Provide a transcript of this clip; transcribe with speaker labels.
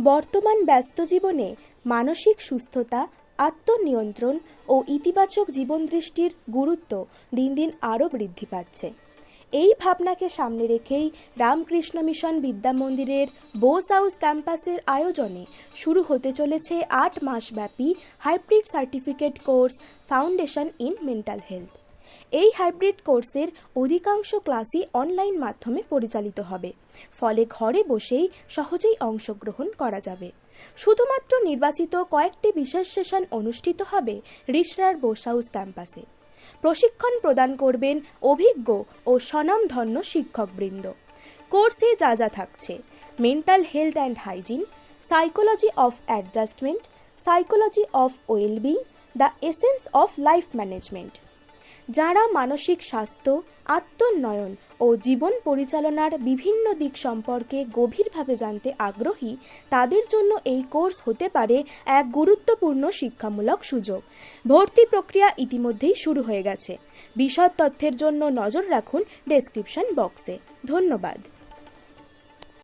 Speaker 1: বর্তমান ব্যস্ত জীবনে মানসিক সুস্থতা, আত্মনিয়ন্ত্রণ ও ইতিবাচক জীবনদৃষ্টির গুরুত্ব দিন দিন আরও বৃদ্ধি পাচ্ছে। এই ভাবনাকে সামনে রেখেই রামকৃষ্ণ মিশন বিদ্যা মন্দিরের বোস হাউস ক্যাম্পাসের আয়োজনে শুরু হতে চলেছে ৮ মাসব্যাপী hybrid certificate course foundation in mental health. এই হাইব্রিড কোর্সের অধিকাংশ ক্লাসই অনলাইন মাধ্যমে পরিচালিত হবে, ফলে ঘরে বসেই সহজেই অংশগ্রহণ করা যাবে। শুধুমাত্র নির্বাচিত কয়েকটি বিশেষ সেশন অনুষ্ঠিত হবে রিষড়ার বোস হাউস ক্যাম্পাসে। প্রশিক্ষণ প্রদান করবেন অভিজ্ঞ ও স্বনামধন্য শিক্ষকবৃন্দ। কোর্সে যা যা থাকছে: mental health and hygiene, psychology of adjustment, psychology of wellbeing, the essence of life management. যারা মানসিক স্বাস্থ্য, আত্মোন্নয়ন ও জীবন পরিচালনার বিভিন্ন দিক সম্পর্কে গভীরভাবে জানতে আগ্রহী, তাদের জন্য এই কোর্স হতে পারে এক গুরুত্বপূর্ণ শিক্ষামূলক সুযোগ। ভর্তি প্রক্রিয়া ইতিমধ্যেই শুরু হয়ে গেছে। বিশদ তথ্যের জন্য নজর রাখুন ডেসক্রিপশন বক্সে। ধন্যবাদ।